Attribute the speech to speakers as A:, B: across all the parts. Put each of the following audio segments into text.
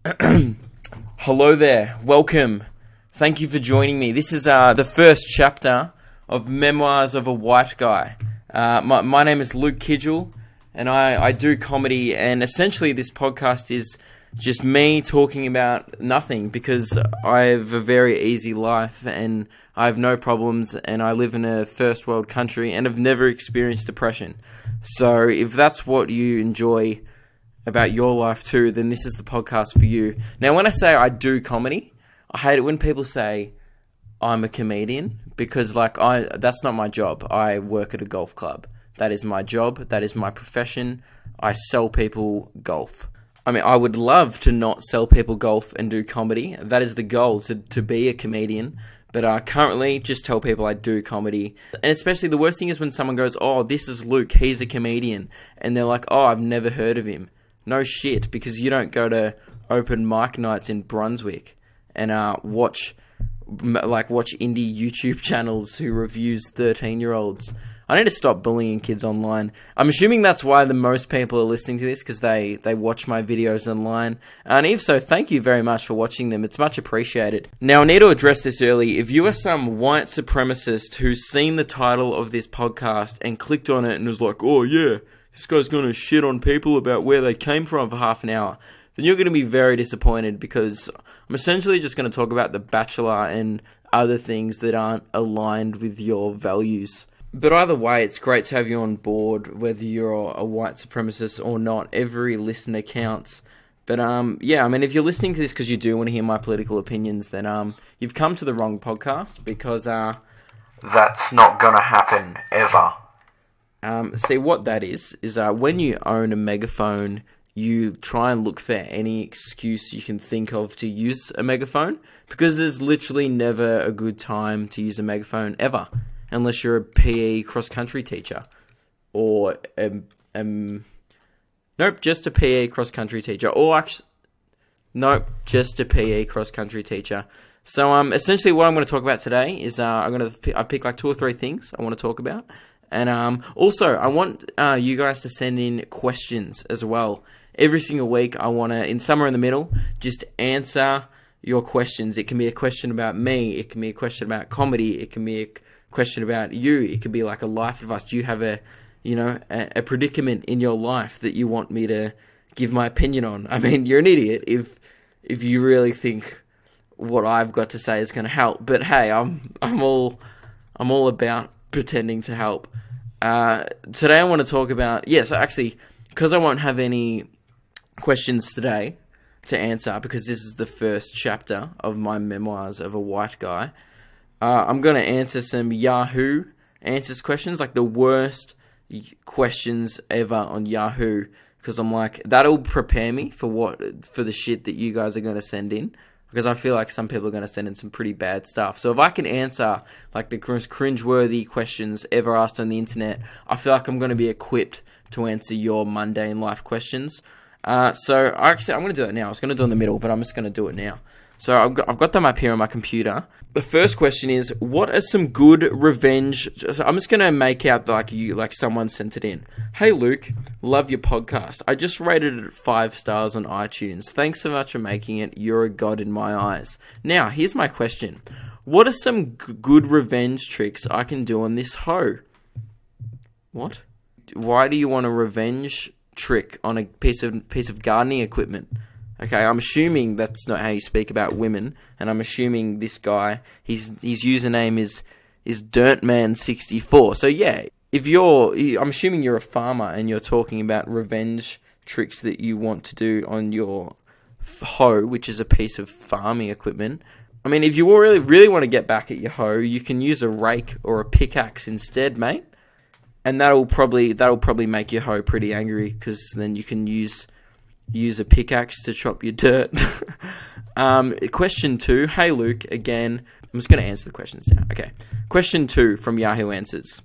A: Hello there, welcome. Thank you for joining me. This is the first chapter of Memoirs of a White Guy. My name is Luke Kidgell, and I do comedy, and essentially this podcast is just me talking about nothing because I have a very easy life and I have no problems and I live in a first world country and have never experienced depression. So if that's what you enjoy about your life too, then this is the podcast for you. Now, when I say I do comedy, I hate it when people say I'm a comedian because that's not my job. I work at a golf club. That is my job. That is my profession. I sell people golf. I mean, I would love to not sell people golf and do comedy. That is the goal, to be a comedian. But I currently just tell people I do comedy. And especially the worst thing is when someone goes, "Oh, this is Luke, he's a comedian." And they're like, "Oh, I've never heard of him." No shit, because you don't go to open mic nights in Brunswick and watch indie YouTube channels who reviews 13-year-olds. I need to stop bullying kids online. I'm assuming that's why the most people are listening to this, because they watch my videos online. And if so, thank you very much for watching them. It's much appreciated. Now, I need to address this early. If you are some white supremacist who's seen the title of this podcast and clicked on it and was like, "Oh yeah, this guy's going to shit on people about where they came from for half an hour," then you're going to be very disappointed, because I'm essentially just going to talk about The Bachelor and other things that aren't aligned with your values. But either way, it's great to have you on board, whether you're a white supremacist or not. Every listener counts. But yeah, I mean, if you're listening to this because you do want to hear my political opinions, then you've come to the wrong podcast, because that's not going to happen ever. See, what that is when you own a megaphone, you try and look for any excuse you can think of to use a megaphone, because there's literally never a good time to use a megaphone ever, unless you're a PE cross-country teacher, or just a PE cross-country teacher, just a PE cross-country teacher. So essentially what I'm going to talk about today is I pick like 2 or 3 things I want to talk about. And also, I want you guys to send in questions as well. Every single week, I want to, in somewhere in the middle, just answer your questions. It can be a question about me. It can be a question about comedy. It can be a question about you. It could be like a life advice. Do you have a predicament in your life that you want me to give my opinion on? I mean, you're an idiot if you really think what I've got to say is going to help. But hey, I'm all about pretending to help. Today I want to talk about, because I won't have any questions today to answer, because this is the first chapter of my Memoirs of a White Guy, I'm going to answer some Yahoo answers questions, like the worst questions ever on Yahoo, because I'm like, that'll prepare me for the shit that you guys are going to send in. Because I feel like some people are going to send in some pretty bad stuff. So if I can answer like the most cringeworthy questions ever asked on the internet, I feel like I'm going to be equipped to answer your mundane life questions. I'm going to do that now. I was going to do it in the middle, but I'm just going to do it now. So I've got them up here on my computer. The first question is, what are some good revenge... So I'm just going to make out like someone sent it in. "Hey Luke, love your podcast. I just rated it 5 stars on iTunes. Thanks so much for making it. You're a god in my eyes. Now, here's my question. What are some good revenge tricks I can do on this hoe?" What? Why do you want a revenge trick on a piece of gardening equipment? Okay, I'm assuming that's not how you speak about women, and I'm assuming this guy, his username is Dirtman64. So yeah, I'm assuming you're a farmer and you're talking about revenge tricks that you want to do on your hoe, which is a piece of farming equipment. I mean, if you really want to get back at your hoe, you can use a rake or a pickaxe instead, mate. And that'll probably make your hoe pretty angry, because then you can use a pickaxe to chop your dirt. Question 2. "Hey Luke, again." I'm just going to answer the questions now. Okay. Question 2 from Yahoo Answers.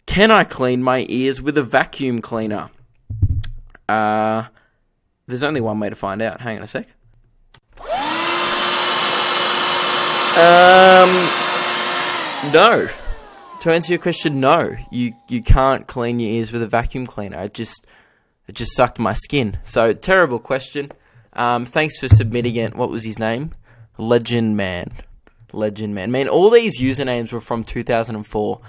A: "Can I clean my ears with a vacuum cleaner?" There's only one way to find out. Hang on a sec. No. To answer your question, no. You can't clean your ears with a vacuum cleaner. It just sucked my skin. So, terrible question. Thanks for submitting it. What was his name? Legend Man. Man, all these usernames were from 2004.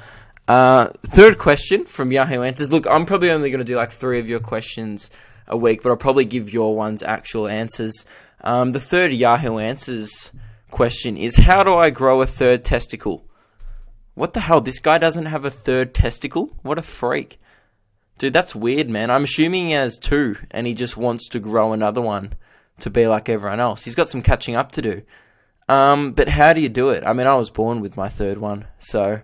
A: Third question from Yahoo Answers. Look, I'm probably only going to do like 3 of your questions a week, but I'll probably give your ones actual answers. The third Yahoo Answers question is, how do I grow a third testicle? What the hell? This guy doesn't have a third testicle? What a freak. Dude, that's weird, man. I'm assuming he has 2, and he just wants to grow another one to be like everyone else. He's got some catching up to do. But how do you do it? I mean, I was born with my third one, so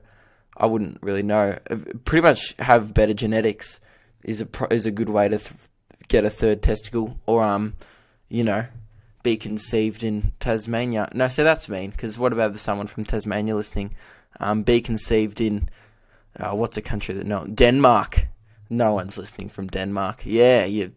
A: I wouldn't really know. Pretty much have better genetics is a good way to get a third testicle, or be conceived in Tasmania. No, so that's mean, because what about someone from Tasmania listening? Be conceived in what's a country that Denmark. No one's listening from Denmark. Yeah, you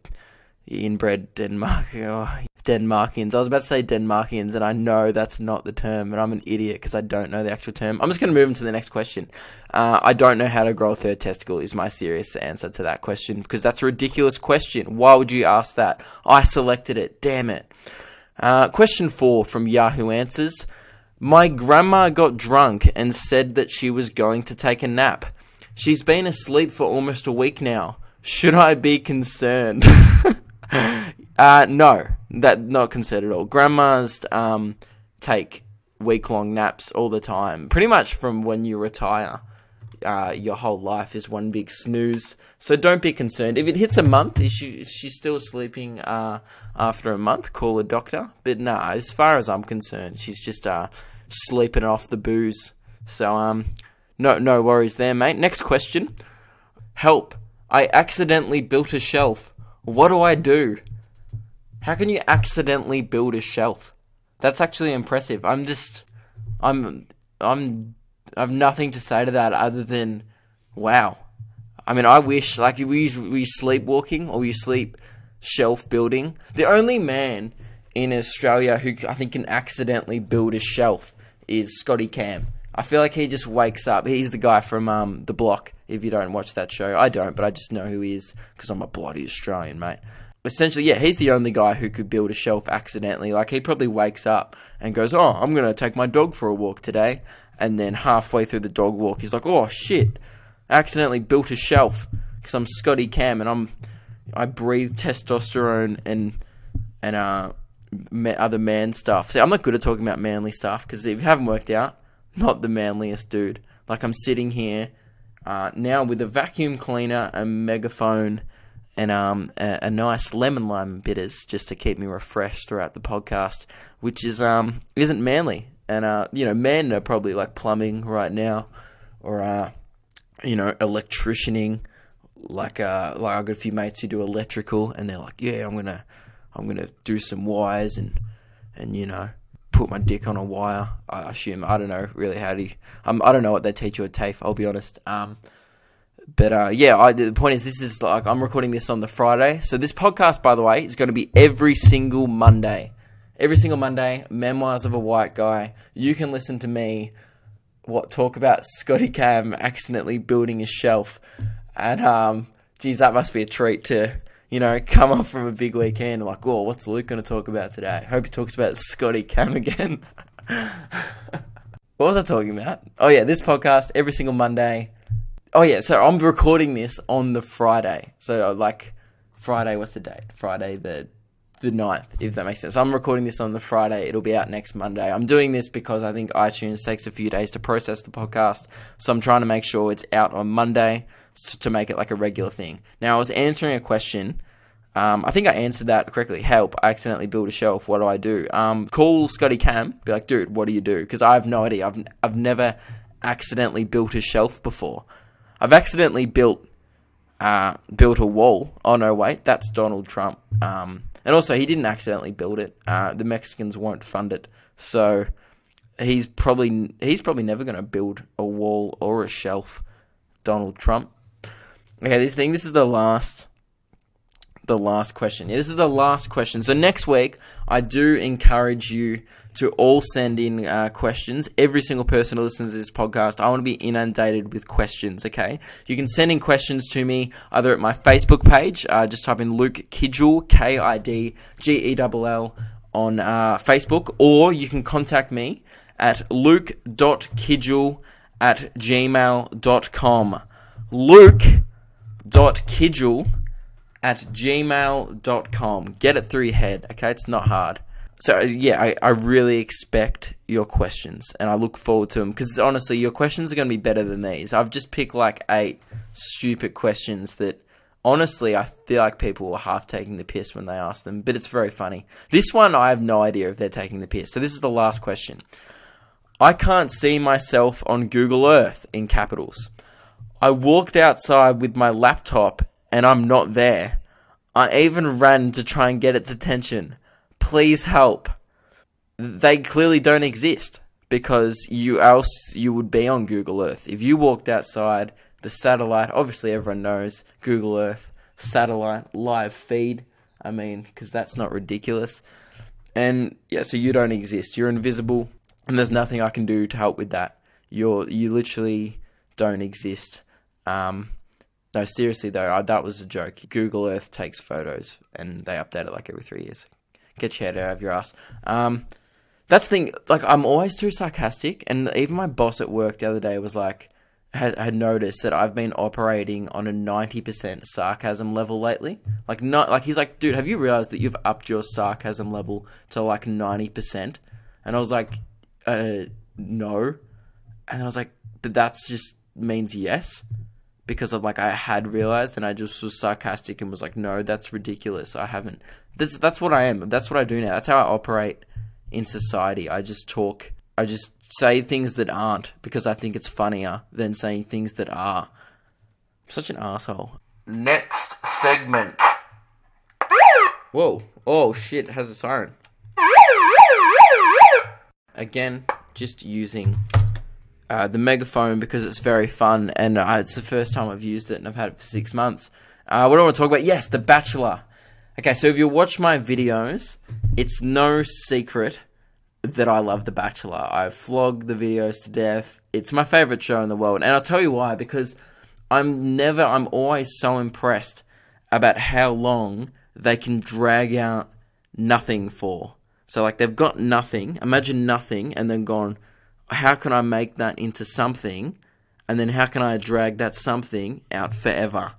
A: inbred Denmark. Oh, Denmarkians. I was about to say Denmarkians, and I know that's not the term, and I'm an idiot because I don't know the actual term. I'm just going to move into the next question. I don't know how to grow a third testicle is my serious answer to that question, because that's a ridiculous question. Why would you ask that? I selected it. Damn it. Question 4 from Yahoo Answers. My grandma got drunk and said that she was going to take a nap. She's been asleep for almost a week now. Should I be concerned? No, that not concerned at all. Grandmas take week-long naps all the time. Pretty much from when you retire, your whole life is one big snooze. So don't be concerned. If it hits a month, if she's still sleeping after a month, call a doctor. But nah, as far as I'm concerned, she's just sleeping off the booze. So no worries there, mate. Next question. Help. I accidentally built a shelf. What do I do? How can you accidentally build a shelf? That's actually impressive. I've nothing to say to that other than, wow. I mean, I wish, like, were you sleepwalking or were you sleep shelf building? The only man in Australia who I think can accidentally build a shelf is Scotty Cam. I feel like he just wakes up. He's the guy from The Block, if you don't watch that show. I don't, but I just know who he is because I'm a bloody Australian, mate. Essentially, yeah, he's the only guy who could build a shelf accidentally. Like, he probably wakes up and goes, oh, I'm going to take my dog for a walk today. And then halfway through the dog walk, he's like, oh, shit, I accidentally built a shelf because I'm Scotty Cam and I breathe testosterone and other man stuff. See, I'm not good at talking about manly stuff because if you haven't worked out, not the manliest dude. Like, I'm sitting here now with a vacuum cleaner, a megaphone, and a nice lemon lime bitters just to keep me refreshed throughout the podcast, which isn't manly. And men are probably like plumbing right now, or electricianing. Like I've got a few mates who do electrical, and they're like, yeah, I'm gonna do some wires and put my dick on a wire. I assume, I don't know really how to. I don't know what they teach you at TAFE. I'll be honest. The point is, this is like, I'm recording this on the Friday. So this podcast, by the way, is going to be every single Monday. Every single Monday, Memoirs of a White Guy. You can listen to me talk about Scotty Cam accidentally building a shelf. And, geez, that must be a treat to, come up from a big weekend. Like, oh, what's Luke going to talk about today? Hope he talks about Scotty Cam again. What was I talking about? Oh, yeah, this podcast, every single Monday. Oh, yeah, so I'm recording this on the Friday. So, Friday, what's the date? Friday the 9th, if that makes sense. So I'm recording this on the Friday. It'll be out next Monday. I'm doing this because I think iTunes takes a few days to process the podcast. So I'm trying to make sure it's out on Monday to make it like a regular thing. Now, I was answering a question. I think I answered that correctly. Help, I accidentally built a shelf. What do I do? Call Scotty Cam. Be like, dude, what do you do? Because I have no idea. I've never accidentally built a shelf before. I've accidentally built a wall. Oh, no, wait. That's Donald Trump. And also, he didn't accidentally build it. The Mexicans won't fund it. So he's probably never going to build a wall or a shelf, Donald Trump. Okay, this is the last the last question. Yeah, this is the last question. So next week, I do encourage you to all send in questions. Every single person who listens to this podcast, I want to be inundated with questions, okay? You can send in questions to me either at my Facebook page, just type in Luke Kidgell, Kidgell, on Facebook, or you can contact me at luke.kidgell@gmail.com. luke.kidgell@gmail.com. Get it through your head, okay? It's not hard. So, yeah, I really expect your questions, and I look forward to them, because honestly, your questions are going to be better than these. I've just picked like 8 stupid questions that, honestly, I feel like people were half taking the piss when they asked them, but it's very funny. This one, I have no idea if they're taking the piss. So this is the last question. I can't see myself on Google Earth, in capitals. I walked outside with my laptop, and I'm not there. I even ran to try and get its attention. Please help. They clearly don't exist, because you would be on Google Earth. If you walked outside, the satellite, obviously everyone knows Google Earth, satellite, live feed, I mean, because that's not ridiculous. And yeah, so you don't exist. You're invisible, and there's nothing I can do to help with that. You literally don't exist. No, seriously though, that was a joke. Google Earth takes photos, and they update it like every 3 years. Get your head out of your ass. That's the thing, like, I'm always too sarcastic, and even my boss at work the other day was like, had noticed that I've been operating on a 90% sarcasm level lately. He's like, dude, have you realized that you've upped your sarcasm level to like 90%? And I was like, no. And I was like, but that's just means yes. Because I'm like, I had realized, and I just was sarcastic and was like, no, that's ridiculous. I haven't. That's what I am. That's what I do now. That's how I operate in society. I just say things that aren't, because I think it's funnier than saying things that are. I'm such an asshole. Next segment. Whoa. Oh, shit. It has a siren. Again, just using the megaphone because it's very fun, and it's the first time I've used it, and I've had it for 6 months. What do I want to talk about? Yes, The Bachelor. Okay, so if you watch my videos, it's no secret that I love The Bachelor. I flog the videos to death. It's my favorite show in the world, and I'll tell you why, because I'm always so impressed about how long they can drag out nothing for. So, like, they've got nothing, imagine nothing, and then gone, how can I make that into something, and then how can I drag that something out forever?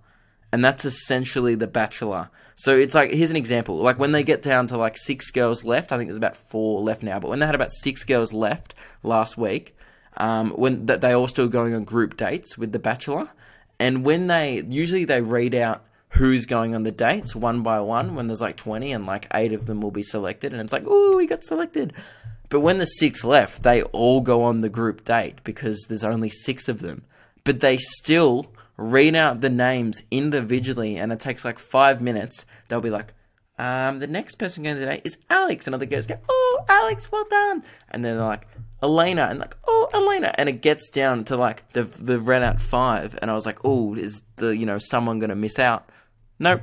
A: And that's essentially The Bachelor. So it's like, here's an example. Like, when they get down to like 6 girls left, I think there's about 4 left now, but when they had about 6 girls left last week, when they all still going on group dates with The Bachelor, and when usually they read out who's going on the dates one by one, when there's like 20, and like 8 of them will be selected, and it's like, ooh, we got selected. But when the 6 left, they all go on the group date, because there's only 6 of them. But they still read out the names individually, and it takes like 5 minutes. They'll be like, the next person going to the date is Alex, and other girls go, oh, Alex, well done. And then they're like, Elena, and like, oh, Elena, and it gets down to like they've read out 5, and I was like, oh, is someone going to miss out? Nope.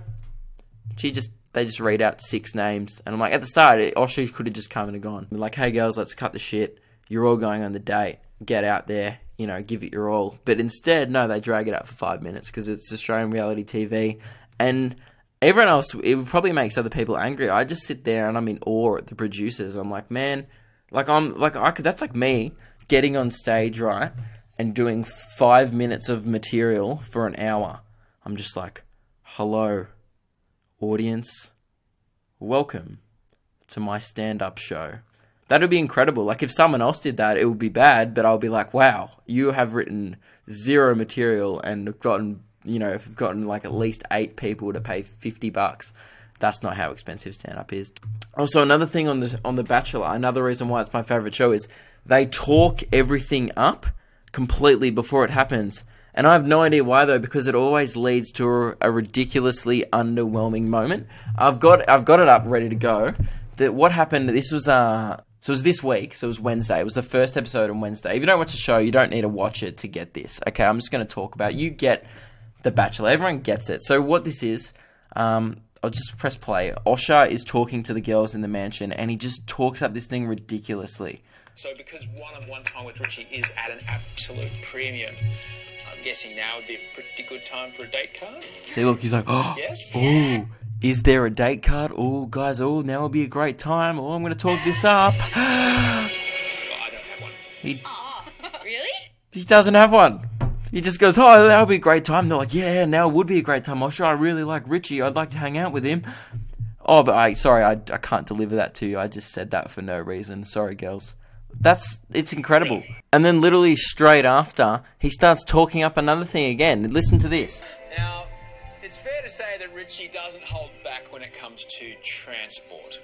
A: They just read out 6 names, and I'm like, at the start, she could have just come and gone. Like, hey girls, let's cut the shit. You're all going on the date. Get out there, give it your all. But instead, no, they drag it out for 5 minutes because it's Australian reality TV, and everyone else, it probably makes other people angry. I just sit there and I'm in awe at the producers. I'm like, man, that's like me getting on stage, right, and doing 5 minutes of material for an hour. I'm just like, hello, audience, welcome to my stand-up show. That would be incredible. Like, if someone else did that, it would be bad, but I'll be like, wow, you have written 0 material and gotten like at least 8 people to pay $50. That's not how expensive stand-up is. Also, another thing on the Bachelor, another reason why it's my favorite show is they talk everything up completely before it happens. And I have no idea why, though, because it always leads to a ridiculously underwhelming moment. I've got it up ready to go. What happened, this was so it was this week, so it was Wednesday. It was the first episode on Wednesday. If you don't watch the show, you don't need to watch it to get this. Okay, I'm just going to talk about it. You get The Bachelor. Everyone gets it. So what this is, I'll I'll just press play. Osher is talking to the girls in the mansion, and he just talks up this thing ridiculously.
B: So because one-on-one time with Richie is at an absolute premium, I'm guessing now would be a pretty good time for a date card?
A: See, look, he's like, oh,
B: yes?
A: Ooh, is there a date card? Oh, guys, oh, now will be a great time. Oh, I'm going to talk this up.
B: Oh, I don't have one.
C: Really?
A: He doesn't have one. He just goes, oh, that'll be a great time. They're like, yeah, now it would be a great time. Osher, I really like Richie. I'd like to hang out with him. Oh, but I can't deliver that to you. I just said that for no reason. Sorry, girls. It's incredible. And then literally straight after, he starts talking up another thing again. Listen to this.
B: Now, it's fair to say that Richie doesn't hold back when it comes to transport.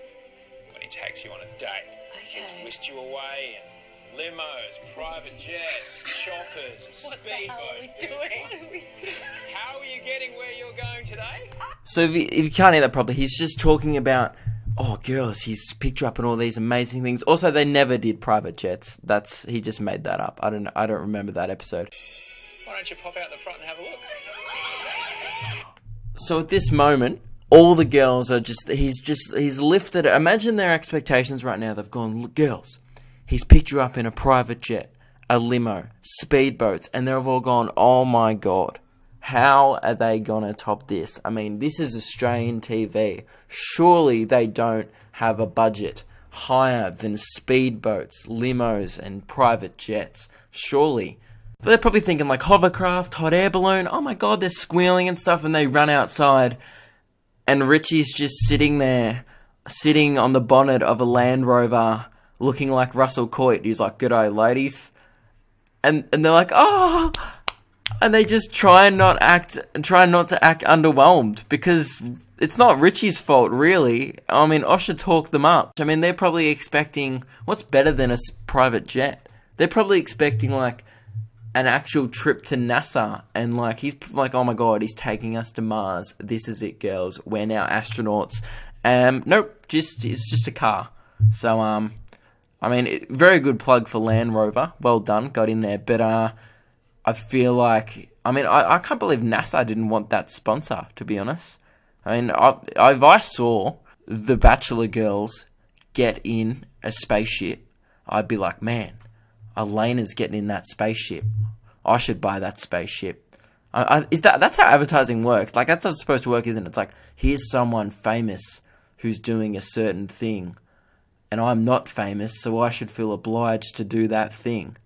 B: When he takes you on a date.
C: Okay.
B: He's whisked you away in limos, private jets, choppers,
C: What the hell are we doing?
B: How are you getting where you're going today?
A: So if you can't hear that properly, he's just talking about, oh, girls, he's picked you up on all these amazing things. Also, they never did private jets. He just made that up. I don't remember that episode.
B: Why don't you pop out the front and have a look?
A: So at this moment, all the girls are he's lifted. Imagine their expectations right now. They've gone, look, girls, he's picked you up in a private jet, a limo, speedboats, and they've all gone, oh my God. How are they going to top this? I mean, this is Australian TV. Surely they don't have a budget higher than speedboats, limos, and private jets. Surely. They're probably thinking like hovercraft, hot air balloon. Oh my God, they're squealing and stuff, and they run outside. And Richie's just sitting there, sitting on the bonnet of a Land Rover, looking like Russell Coight. He's like, "G'day, ladies." And they're like, oh... And they just try not to act underwhelmed, because it's not Richie's fault, really. I mean, Osher talked them up. I mean, they're probably expecting, what's better than a private jet? They're probably expecting, like, an actual trip to NASA. And, like, he's like, oh my God, he's taking us to Mars. This is it, girls. We're now astronauts. Nope, it's just a car. So, I mean, very good plug for Land Rover. Well done, got in there. But, I feel like, I mean, I can't believe NASA didn't want that sponsor, to be honest. I mean, if I saw the Bachelor girls get in a spaceship, I'd be like, man, Elena's getting in that spaceship. I should buy that spaceship. That's how advertising works. Like, that's how it's supposed to work, isn't it? It's like, here's someone famous who's doing a certain thing, and I'm not famous, so I should feel obliged to do that thing.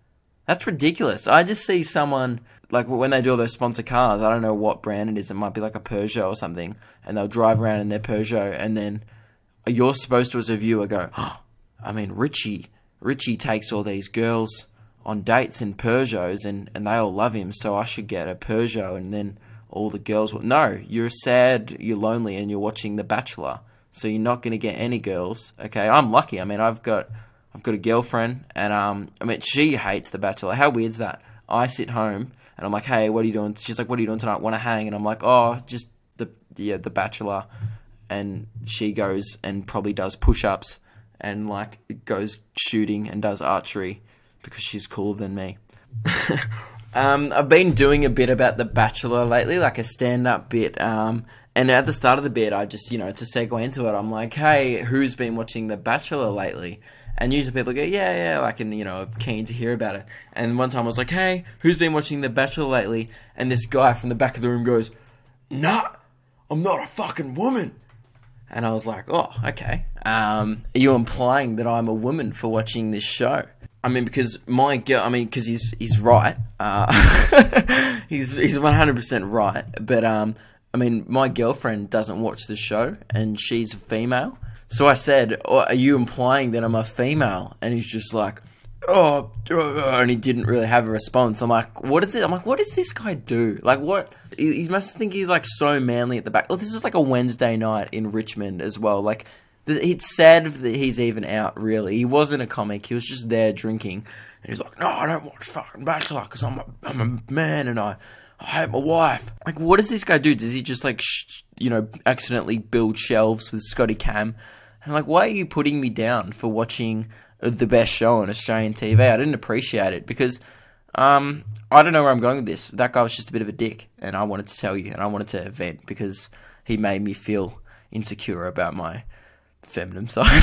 A: That's ridiculous. I just see someone, like when they do all those sponsor cars, I don't know what brand it is, it might be like a Peugeot or something, and they'll drive around in their Peugeot, and then you're supposed to, as a viewer, go, oh, I mean, Richie takes all these girls on dates in Peugeots, and they all love him, so I should get a Peugeot, and then all the girls will... No, you're sad, you're lonely, and you're watching The Bachelor, so you're not going to get any girls, okay? I'm lucky. I mean, I've got a girlfriend, and I mean, she hates The Bachelor. How weird's that? I sit home, and I'm like, hey, what are you doing? She's like, what are you doing tonight? Want to hang? And I'm like, oh, just The Bachelor. And she goes and probably does push-ups, and like goes shooting and does archery because she's cooler than me. I've been doing a bit about The Bachelor lately, like a stand-up bit. And at the start of the bit, I just, to segue into it, I'm like, hey, who's been watching The Bachelor lately? And usually people go, yeah, like, and, I'm keen to hear about it. And one time I was like, hey, who's been watching The Bachelor lately? And this guy from the back of the room goes, nah, I'm not a fucking woman. And I was like, oh, okay. Are you implying that I'm a woman for watching this show? I mean, because because he's right. He's 100% right. But, I mean, my girlfriend doesn't watch the show, and she's a female. So I said, oh, are you implying that I'm a female? And he's just like, oh, and he didn't really have a response. I'm like, what is it? I'm like, what does this guy do? Like, what? He must think he's like so manly at the back. Oh, this is like a Wednesday night in Richmond as well. Like, it's sad that he's even out, really. He wasn't a comic. He was just there drinking. And he's like, no, I don't watch fucking Bachelor because I'm a man and I hate my wife. Like, what does this guy do? Does he just like, accidentally build shelves with Scotty Cam? I'm like, why are you putting me down for watching the best show on Australian TV? I didn't appreciate it because, I don't know where I'm going with this. That guy was just a bit of a dick, and I wanted to tell you, and I wanted to vent because he made me feel insecure about my feminine side.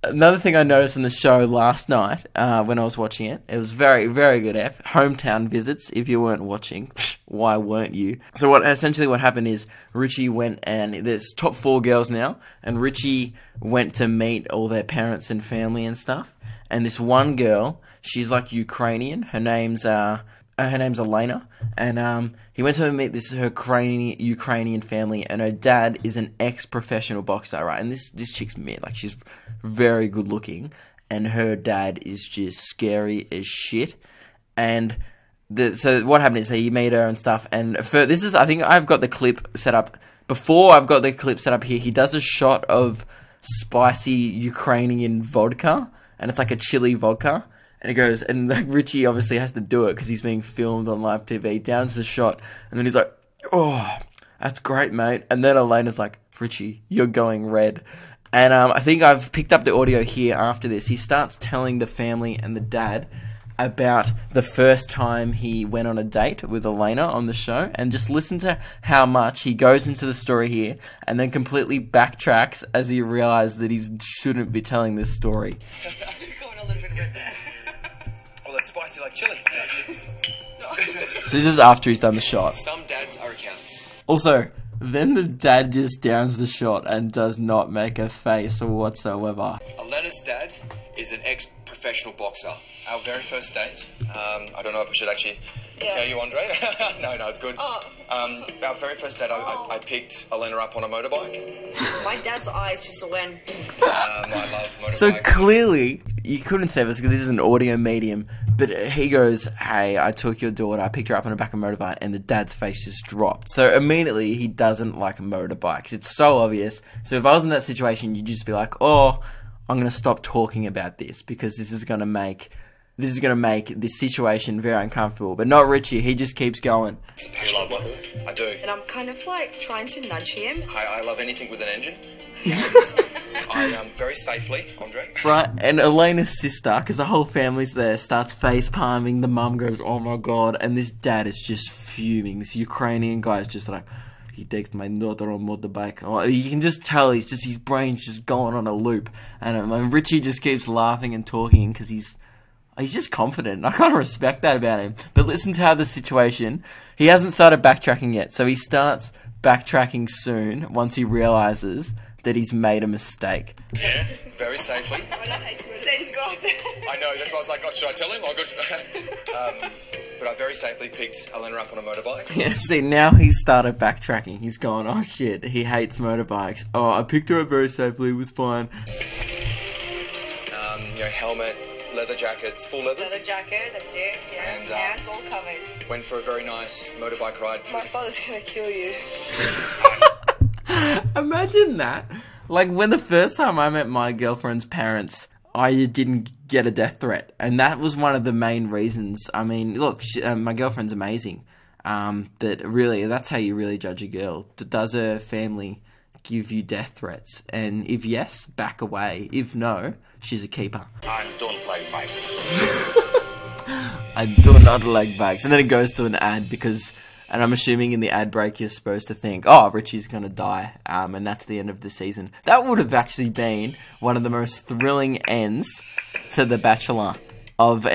A: Another thing I noticed in the show last night when I was watching it, it was very, very good app. Hometown visits. If you weren't watching, why weren't you? So what happened is Richie went, and there's top 4 girls now, and Richie went to meet all their parents and family and stuff. And this one girl, she's like Ukrainian. Her name's Elena, and he went to meet her Ukrainian family, and her dad is an ex-professional boxer, right? And this chick's mint, like she's very good looking, and her dad is just scary as shit. And so what happened is he met her and stuff, and I think I've got the clip set up. Before I've got the clip set up here, he does a shot of spicy Ukrainian vodka, and it's like a chili vodka. And it goes, and like Richie obviously has to do it because he's being filmed on live TV. Down to the shot, and then he's like, "Oh, that's great, mate." And then Elena's like, "Richie, you're going red." And I think I've picked up the audio here after this. He starts telling the family and the dad about the first time he went on a date with Elena on the show, and just listen to how much he goes into the story here, and then completely backtracks as he realizes that he shouldn't be telling this story.
B: Going a little bit red there. Oh, that's spicy like chili.
A: So this is after he's done the shot.
B: Some dads are accountants.
A: Also, then the dad just downs the shot and does not make a face whatsoever.
B: Elena's dad is an ex-professional boxer. Our very first date, I don't know if I should actually tell you, Andre. No, it's good. Our very first date, I picked Elena up on a motorbike.
C: My dad's eyes just went.
B: I love motorbikes.
A: So clearly, you couldn't say this because this is an audio medium, but he goes, "Hey, I took your daughter, I picked her up on the back of a motorbike," and the dad's face just dropped. So immediately, he doesn't like motorbikes. It's so obvious. So if I was in that situation, you'd just be like, "Oh, I'm going to stop talking about this because this is going to make this situation very uncomfortable." But not Richie. He just keeps going.
B: It's a passion of mine. I do.
C: And I'm kind of like trying to nudge him.
B: I love anything with an engine. I very safely, Andre.
A: Right, and Elena's sister, because the whole family's there, starts face palming. The mum goes, "Oh my god," and this dad is just fuming. This Ukrainian guy is just like, "He takes my daughter on motorbike." Oh, you can just tell his brain's just going on a loop, and Richie just keeps laughing and talking because he's just confident. I kind of respect that about him. But listen to how the situation. He hasn't started backtracking yet, so he starts backtracking soon once he realizes that he's made a mistake.
B: Yeah, very safely.
C: Thank God.
B: I know, that's why I was like, "Oh, should I tell him?" Oh, good. But I very safely picked Elena up on a motorbike.
A: Yeah, see, now he's started backtracking. He's gone, "Oh shit, he hates motorbikes. Oh, I picked her up very safely, it was fine."
B: Helmet, leather jackets, full leathers.
C: Leather jacket, that's it. Yeah,
B: And,
C: hands all covered.
B: Went for a very nice motorbike ride.
C: My father's gonna kill you.
A: Imagine that. Like, when the first time I met my girlfriend's parents, I didn't get a death threat. And that was one of the main reasons. I mean, look, my girlfriend's amazing. But really, that's how you really judge a girl. Does her family give you death threats? And if yes, back away. If no, she's a keeper.
D: I don't like bikes.
A: I do not like bikes. And then it goes to an ad because... And I'm assuming in the ad break you're supposed to think, "Oh, Richie's going to die," and that's the end of the season. That would have actually been one of the most thrilling ends to The Bachelor of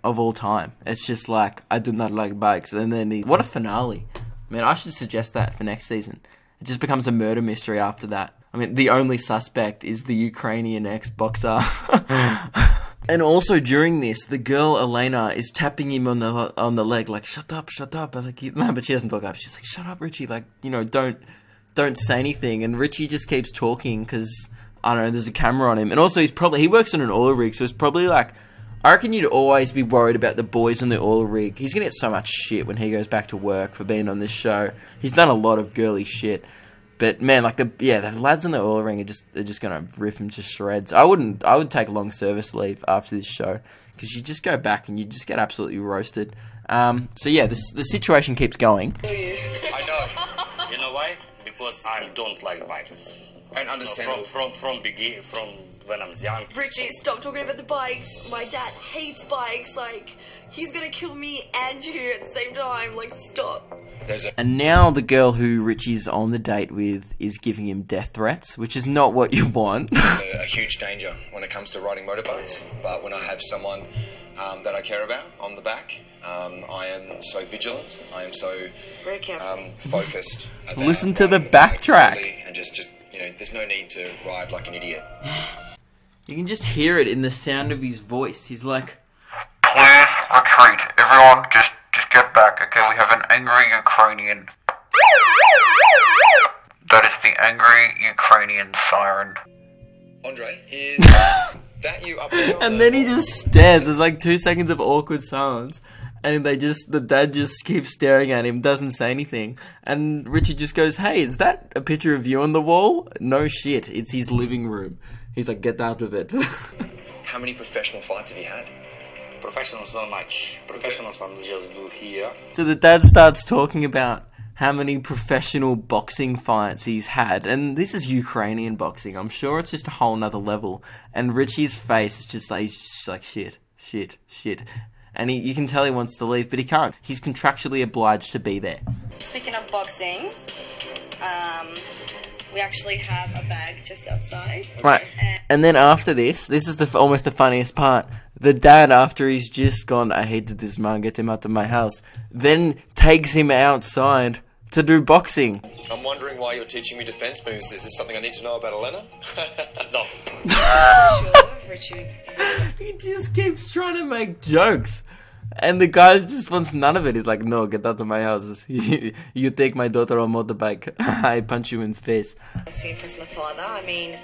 A: all time. It's just like, "I do not like bikes," and then what a finale. I mean, I should suggest that for next season. It just becomes a murder mystery after that. I mean, the only suspect is the Ukrainian ex-boxer. And also during this, the girl Elena is tapping him on the leg, like, "Shut up, shut up." Like, no, but she doesn't talk up. She's like, "Shut up, Richie. Like, don't say anything." And Richie just keeps talking because, I don't know, there's a camera on him. And also he works on an oil rig, so it's probably like, I reckon you'd always be worried about the boys on the oil rig. He's gonna get so much shit when he goes back to work for being on this show. He's done a lot of girly shit. But man, like the lads in the oil ring are just gonna rip him to shreds. I would take a long service leave after this show because you just go back and you just get absolutely roasted. So yeah, the situation keeps going.
B: I know.
D: You know why? Because I don't like bikes.
B: And understand.
D: From when I was young.
C: Richie, stop talking about the bikes. My dad hates bikes. Like, he's gonna kill me and you at the same time. Like, stop.
B: there's
A: And now the girl who Richie's on the date with is giving him death threats, which is not what you want.
B: a huge danger when it comes to riding motorbikes. But when I have someone that I care about on the back, I am so vigilant. I am so
C: Very careful.
B: focused. About
A: Listen to the
B: riding
A: backtrack.
B: slowly and just there's no need to ride like an idiot.
A: You can just hear it in the sound of his voice. He's like,
E: Please retreat. Everyone, just get back, okay? We have an angry Ukrainian. That is the angry Ukrainian siren.
B: Andre, is that you up there?
A: and then he just stares. There's like 2 seconds of awkward silence. And the dad just keeps staring at him, doesn't say anything. And Richie just goes, hey, is that a picture of you on the wall? No shit, it's his living room. He's like, get out of it.
B: How many professional fights have you had?
D: Professionals not much. Professionals I'm just do here.
A: So the dad starts talking about how many professional boxing fights he's had. And this is Ukrainian boxing. I'm sure it's just a whole nother level. And Richie's face is just like, he's just like, shit. And you can tell he wants to leave, but he can't. He's contractually obliged to be there.
C: Speaking of boxing, we actually have a bag just outside.
A: Right. And then after this is almost the funniest part. The dad, after he's just gone, I hated this man, get him out of my house, then takes him outside to do boxing.
B: I'm wondering why you're teaching me defense moves. Is this something I need to know about Elena?
D: No.
C: Sure, Richard.
A: He just keeps trying to make jokes. And the guy just wants none of it. He's like, no, get out of my house. You take my daughter on motorbike. I punch you in the face.
C: I see him from my father. I mean,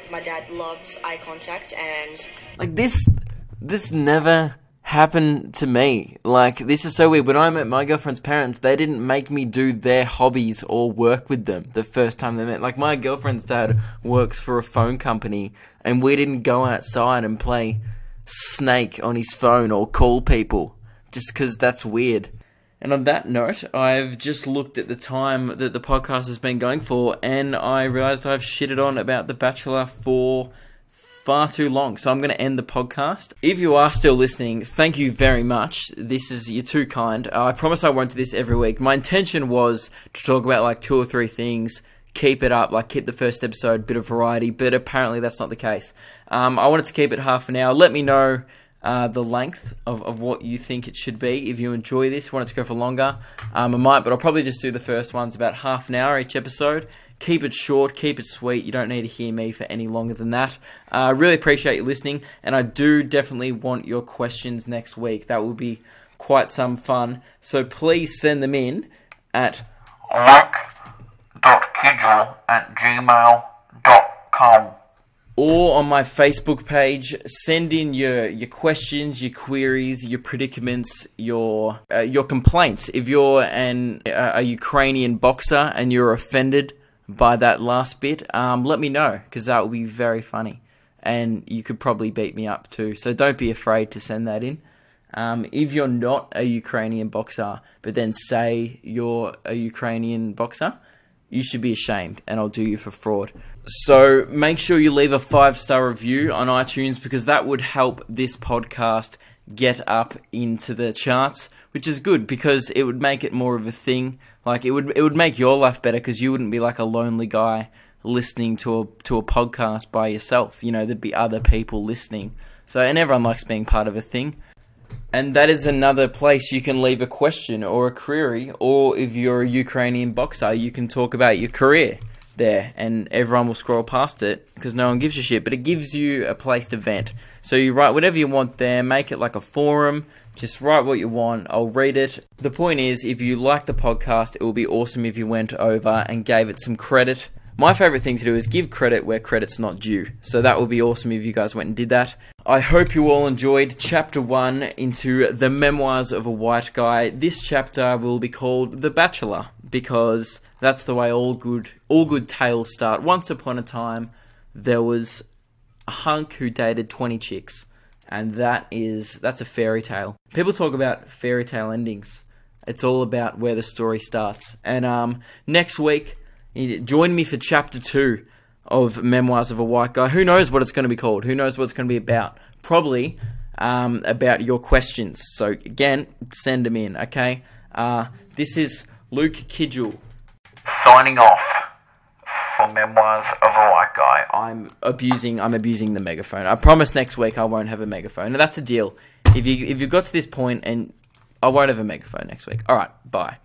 C: my dad loves eye contact and...
A: Like, this never happened to me. Like, this is so weird. When I met my girlfriend's parents, they didn't make me do their hobbies or work with them the first time they met. Like, my girlfriend's dad works for a phone company, and we didn't go outside and play Snake on his phone or call people, just because that's weird. And on that note, I've just looked at the time that the podcast has been going for, and I realised I've shitted on about The Bachelor for far too long, so I'm going to end the podcast. If you are still listening, thank you very much. You're too kind. I promise I won't do this every week. My intention was to talk about like 2 or 3 things, keep it up, like keep the first episode, bit of variety, but apparently that's not the case. I wanted to keep it half an hour. Let me know the length of what you think it should be. If you enjoy this, want it to go for longer, I might, but I'll probably just do the first ones about half an hour each episode. Keep it short, keep it sweet. You don't need to hear me for any longer than that. I really appreciate you listening, and I do definitely want your questions next week. That will be quite some fun. So please send them in at
E: luck.kidgell@gmail.com
A: or on my Facebook page. Send in your questions, your queries, your predicaments, your complaints. If you're a Ukrainian boxer and you're offended by that last bit, let me know, because that will be very funny, and you could probably beat me up too, so don't be afraid to send that in. If you're not a Ukrainian boxer but then say you're a Ukrainian boxer, you should be ashamed, and I'll do you for fraud. So make sure you leave a 5-star review on iTunes, because that would help this podcast get up into the charts, which is good, because it would make it more of a thing. Like, it would make your life better, because you wouldn't be like a lonely guy listening to a podcast by yourself. You know, there'd be other people listening. So, and everyone likes being part of a thing. And that is another place you can leave a question or a query, or if you're a Ukrainian boxer, you can talk about your career there, and everyone will scroll past it because no one gives a shit, but it gives you a place to vent. So you write whatever you want there, make it like a forum, just write what you want, I'll read it. The point is, if you like the podcast, it would be awesome if you went over and gave it some credit. My favourite thing to do is give credit where credit's not due. So that would be awesome if you guys went and did that. I hope you all enjoyed Chapter 1 into the Memoirs of a White Guy. This chapter will be called The Bachelor, because that's the way all good tales start. Once upon a time, there was a hunk who dated 20 chicks. And that's a fairy tale. People talk about fairy tale endings. It's all about where the story starts. And next week, join me for Chapter 2 of Memoirs of a White Guy. Who knows what it's going to be called? Who knows what it's going to be about? Probably about your questions. So again, send them in, okay? This is Luke Kidgell.
E: Signing off for Memoirs of a White Guy.
A: I'm abusing the megaphone. I promise next week I won't have a megaphone. And that's a deal. If you've got to this point, and I won't have a megaphone next week. All right, bye.